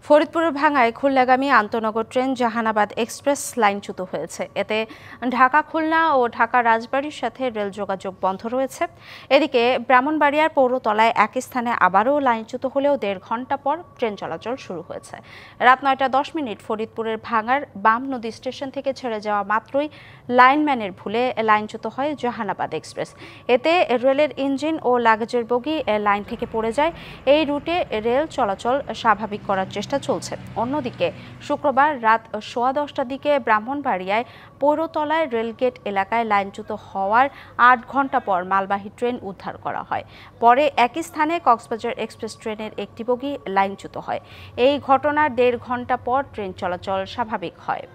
ফরিদপুরের ভাঙ্গায় খুলনাগামী আন্তনগর train Jehanabad express লাইনচ্যুত হয়েছে। এতে ঢাকা খুলনা ও ঢাকা রাজবাড়ীর সাথে রেল যোগাযোগ বন্ধ রয়েছে। এদিকে ব্রাহ্মণবাড়িয়ার পৌরতলায় একই স্থানে আবারও লাইনচ্যুত হলেও ১.৫ ঘণ্টা পর ট্রেন চলাচল শুরু হয়েছে। রাত ৯টা ১০ ফরিদপুরের ভাঙ্গার বাম নদী স্টেশন থেকে ছেড়ে যাওয়া মাত্রই লাইনম্যানের ভুলে লাইনচ্যুত হয় জাহানাবাদ এক্সপ্রেস। এতে রেলের ইঞ্জিন ও লাগেজের বগি লাইন থেকে পড়ে যায়। এই রুটে রেল চলাচল স্বাভাবিক করার চেষ্টা চলছে। অন্যদিকে শুক্রবার রাত ১০:১০টার দিকে ব্রাহ্মণবাড়িয়ায় পৌরতলায় রেলগেট এলাকায় লাইনচ্যুত হওয়ার ৮ ঘণ্টা পর মালবাহী ট্রেন উদ্ধার করা হয়। পরে একই স্থানে কক্সবাজার এক্সপ্রেস ট্রেনের একটি বগি লাইনচ্যুত হয়। এই ঘটনার ১.৫ ঘণ্টা পর ট্রেন চলাচল স্বাভাবিক হয়।